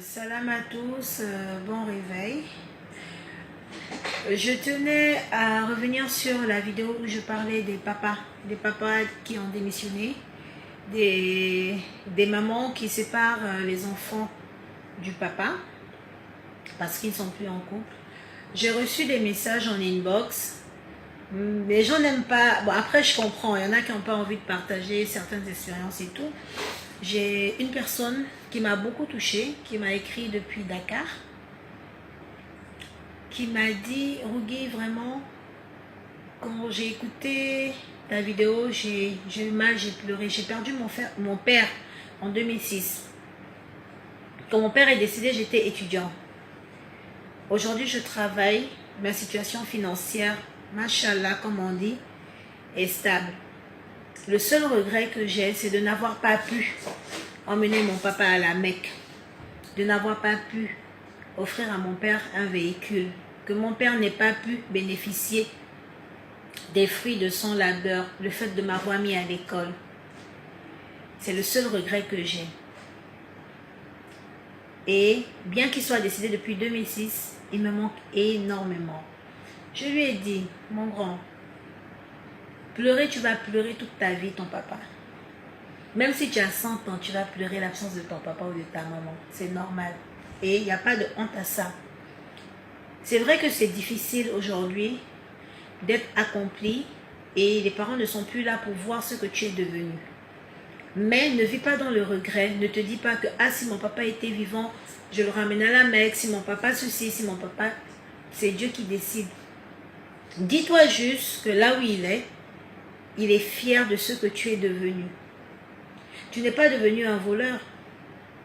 Salam à tous, bon réveil. Je tenais à revenir sur la vidéo où je parlais des papas qui ont démissionné, des mamans qui séparent les enfants du papa parce qu'ils ne sont plus en couple. J'ai reçu des messages en inbox. Les gens n'aiment pas. Bon, après, je comprends. Il y en a qui n'ont pas envie de partager certaines expériences et tout. J'ai une personne qui m'a beaucoup touchée, qui m'a écrit depuis Dakar, qui m'a dit: Rougui, vraiment, quand j'ai écouté ta vidéo, j'ai eu mal, j'ai pleuré. J'ai perdu mon père en 2006. Quand mon père est décédé, j'étais étudiant. Aujourd'hui, je travaille. Ma situation financière, machallah, comme on dit, est stable. Le seul regret que j'ai, c'est de n'avoir pas pu emmener mon papa à la Mecque, de n'avoir pas pu offrir à mon père un véhicule, que mon père n'ait pas pu bénéficier des fruits de son labeur, le fait de m'avoir mis à l'école. C'est le seul regret que j'ai. Et bien qu'il soit décédé depuis 2006, il me manque énormément. Je lui ai dit: mon grand, pleurer, tu vas pleurer toute ta vie ton papa. Même si tu as 100 ans, tu vas pleurer l'absence de ton papa ou de ta maman. C'est normal. Et il n'y a pas de honte à ça. C'est vrai que c'est difficile aujourd'hui d'être accompli et les parents ne sont plus là pour voir ce que tu es devenu. Mais ne vis pas dans le regret. Ne te dis pas que si mon papa était vivant, je le ramène à la Mecque. Si mon papa ceci, si mon papa... C'est Dieu qui décide. Dis-toi juste que là où il est fier de ce que tu es devenu. Tu n'es pas devenu un voleur.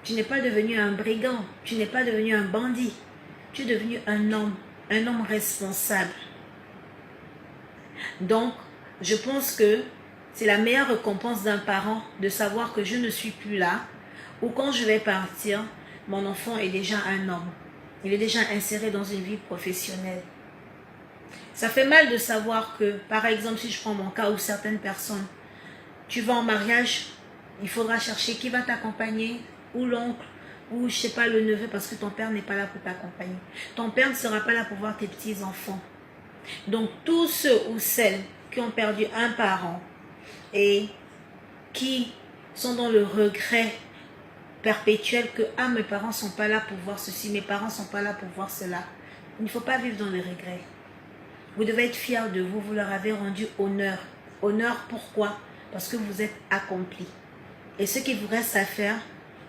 Tu n'es pas devenu un brigand. Tu n'es pas devenu un bandit. Tu es devenu un homme responsable. Donc, je pense que c'est la meilleure récompense d'un parent de savoir que je ne suis plus là, ou quand je vais partir, mon enfant est déjà un homme. Il est déjà inséré dans une vie professionnelle. Ça fait mal de savoir que, par exemple, si je prends mon cas ou certaines personnes, tu vas en mariage, il faudra chercher qui va t'accompagner, ou l'oncle, ou je sais pas, le neveu, parce que ton père n'est pas là pour t'accompagner. Ton père ne sera pas là pour voir tes petits-enfants. Donc, tous ceux ou celles qui ont perdu un parent et qui sont dans le regret perpétuel que mes parents ne sont pas là pour voir ceci, mes parents ne sont pas là pour voir cela. Il ne faut pas vivre dans le regret. Vous devez être fiers de vous, vous leur avez rendu honneur. Honneur pourquoi? Parce que vous êtes accomplis. Et ce qu'il vous reste à faire,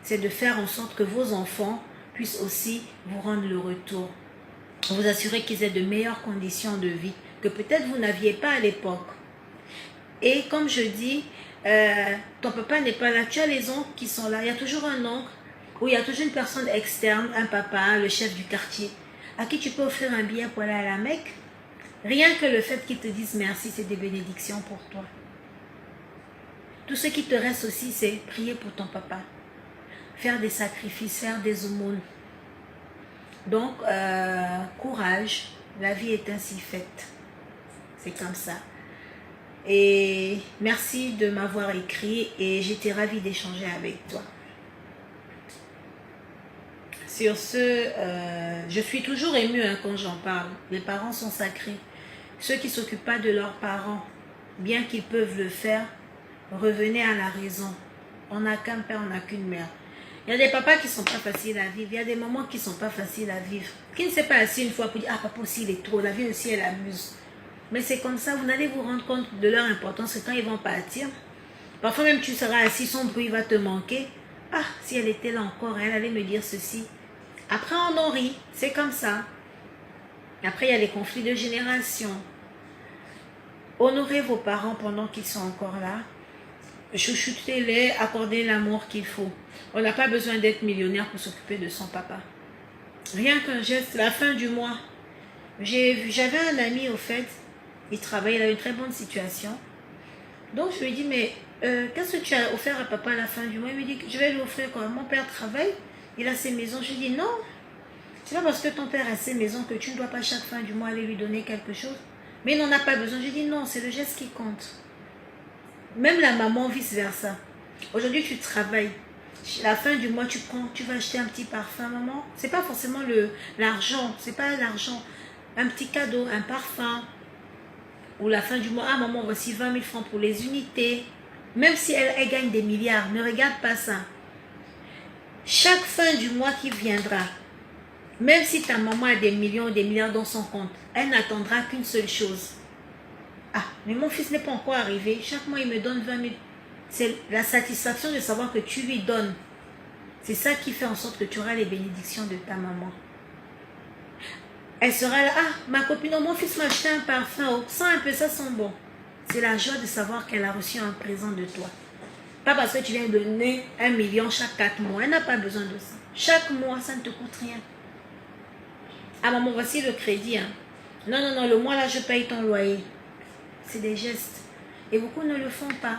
c'est de faire en sorte que vos enfants puissent aussi vous rendre le retour. Vous assurer qu'ils aient de meilleures conditions de vie que peut-être vous n'aviez pas à l'époque. Et comme je dis, ton papa n'est pas là, tu as les oncles qui sont là. Il y a toujours un oncle ou il y a toujours une personne externe, un papa, le chef du quartier, à qui tu peux offrir un billet pour aller à la Mecque. Rien que le fait qu'ils te disent merci, c'est des bénédictions pour toi. Tout ce qui te reste aussi, c'est prier pour ton papa. Faire des sacrifices, faire des aumônes. Donc, courage, la vie est ainsi faite. C'est comme ça. Et merci de m'avoir écrit et j'étais ravie d'échanger avec toi. Sur ce, je suis toujours émue quand j'en parle. Les parents sont sacrés. Ceux qui ne s'occupent pas de leurs parents, bien qu'ils peuvent le faire, revenez à la raison. On n'a qu'un père, on n'a qu'une mère. Il y a des papas qui ne sont pas faciles à vivre. Il y a des mamans qui ne sont pas faciles à vivre. Qui ne s'est pas assis une fois pour dire: papa aussi il est trop. La vie aussi elle abuse. Mais c'est comme ça, vous n'allez vous rendre compte de leur importance que quand ils vont partir. Parfois même tu seras assis, son bruit va te manquer. Si elle était là encore, elle allait me dire ceci. Après on en rit, c'est comme ça. Après il y a les conflits de génération. Honorez vos parents pendant qu'ils sont encore là. Chouchoutez-les, accordez l'amour qu'il faut. On n'a pas besoin d'être millionnaire pour s'occuper de son papa. Rien qu'un geste, la fin du mois. J'avais un ami au fait, il travaillait, il avait une très bonne situation. Donc je lui ai dit: mais qu'est-ce que tu as offert à papa à la fin du mois? Il me dit: je vais lui offrir quand mon père travaille, il a ses maisons. Je lui ai dit: non, c'est pas parce que ton père a ses maisons que tu ne dois pas chaque fin du mois aller lui donner quelque chose. Mais il n'en a pas besoin. Je lui ai dit: non, c'est le geste qui compte. Même la maman, vice versa. Aujourd'hui, tu travailles. La fin du mois, tu vas acheter un petit parfum, maman. C'est pas forcément l'argent, c'est pas l'argent. Un petit cadeau, un parfum. Ou la fin du mois, ah maman, voici 20 000 francs pour les unités. Même si elle gagne des milliards, ne regarde pas ça. Chaque fin du mois qui viendra, même si ta maman a des millions, des milliards dans son compte, elle n'attendra qu'une seule chose. Ah, mais mon fils n'est pas encore arrivé. Chaque mois, il me donne 20 000. C'est la satisfaction de savoir que tu lui donnes. C'est ça qui fait en sorte que tu auras les bénédictions de ta maman. Elle sera là, ah, ma copine, mon fils m'a acheté un parfum, oh, sens un peu, ça sent bon. C'est la joie de savoir qu'elle a reçu un présent de toi. Pas parce que tu viens donner 1 million chaque 4 mois. Elle n'a pas besoin de ça. Chaque mois, ça ne te coûte rien. Ah maman, voici le crédit. Hein. Non, non, non, le mois là, je paye ton loyer. C'est des gestes. Et beaucoup ne le font pas.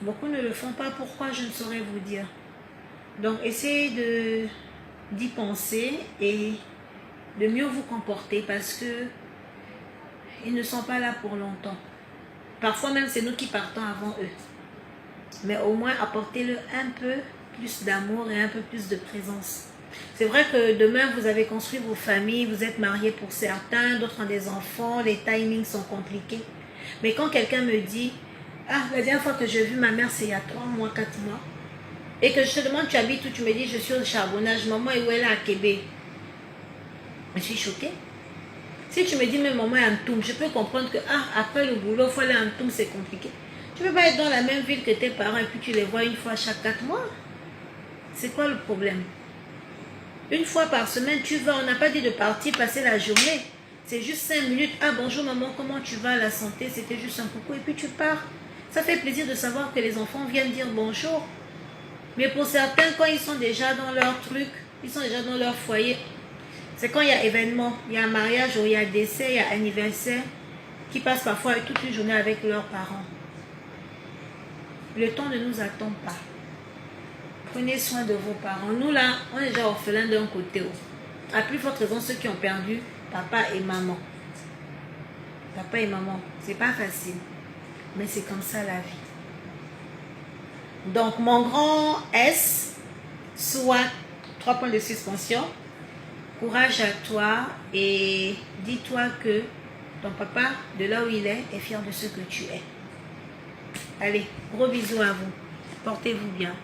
Beaucoup ne le font pas. Pourquoi, je ne saurais vous dire. Donc, essayez d'y penser et de mieux vous comporter parce que ils ne sont pas là pour longtemps. Parfois même, c'est nous qui partons avant eux. Mais au moins, apportez-le un peu plus d'amour et un peu plus de présence. C'est vrai que demain, vous avez construit vos familles, vous êtes mariés pour certains, d'autres ont des enfants, les timings sont compliqués. Mais quand quelqu'un me dit, ah, la dernière fois que j'ai vu ma mère, c'est il y a 3 mois, 4 mois, et que je te demande, tu habites où, tu me dis, je suis au charbonnage, maman est où, elle est à Québec. Je suis choquée. Si tu me dis, mais maman est en Toum, je peux comprendre que, ah, après le boulot, il faut aller en Toum, c'est compliqué. Tu ne peux pas être dans la même ville que tes parents et puis tu les vois une fois chaque 4 mois. C'est quoi le problème? Une fois par semaine, tu vas, on n'a pas dit de partir, passer la journée. C'est juste 5 minutes. Ah, bonjour maman, comment tu vas, la santé? C'était juste un coucou et puis tu pars. Ça fait plaisir de savoir que les enfants viennent dire bonjour. Mais pour certains, quand ils sont déjà dans leur truc, ils sont déjà dans leur foyer, c'est quand il y a événement, il y a un mariage, ou il y a décès, il y a anniversaire, qui passent parfois toute une journée avec leurs parents. Le temps ne nous attend pas. Prenez soin de vos parents. Nous là, on est déjà orphelins d'un côté. À plus forte raison, ceux qui ont perdu papa et maman. Papa et maman, c'est pas facile. Mais c'est comme ça la vie. Donc mon grand S, soit 3 points de suspension. Courage à toi et dis-toi que ton papa, de là où il est fier de ce que tu es. Allez, gros bisous à vous. Portez-vous bien.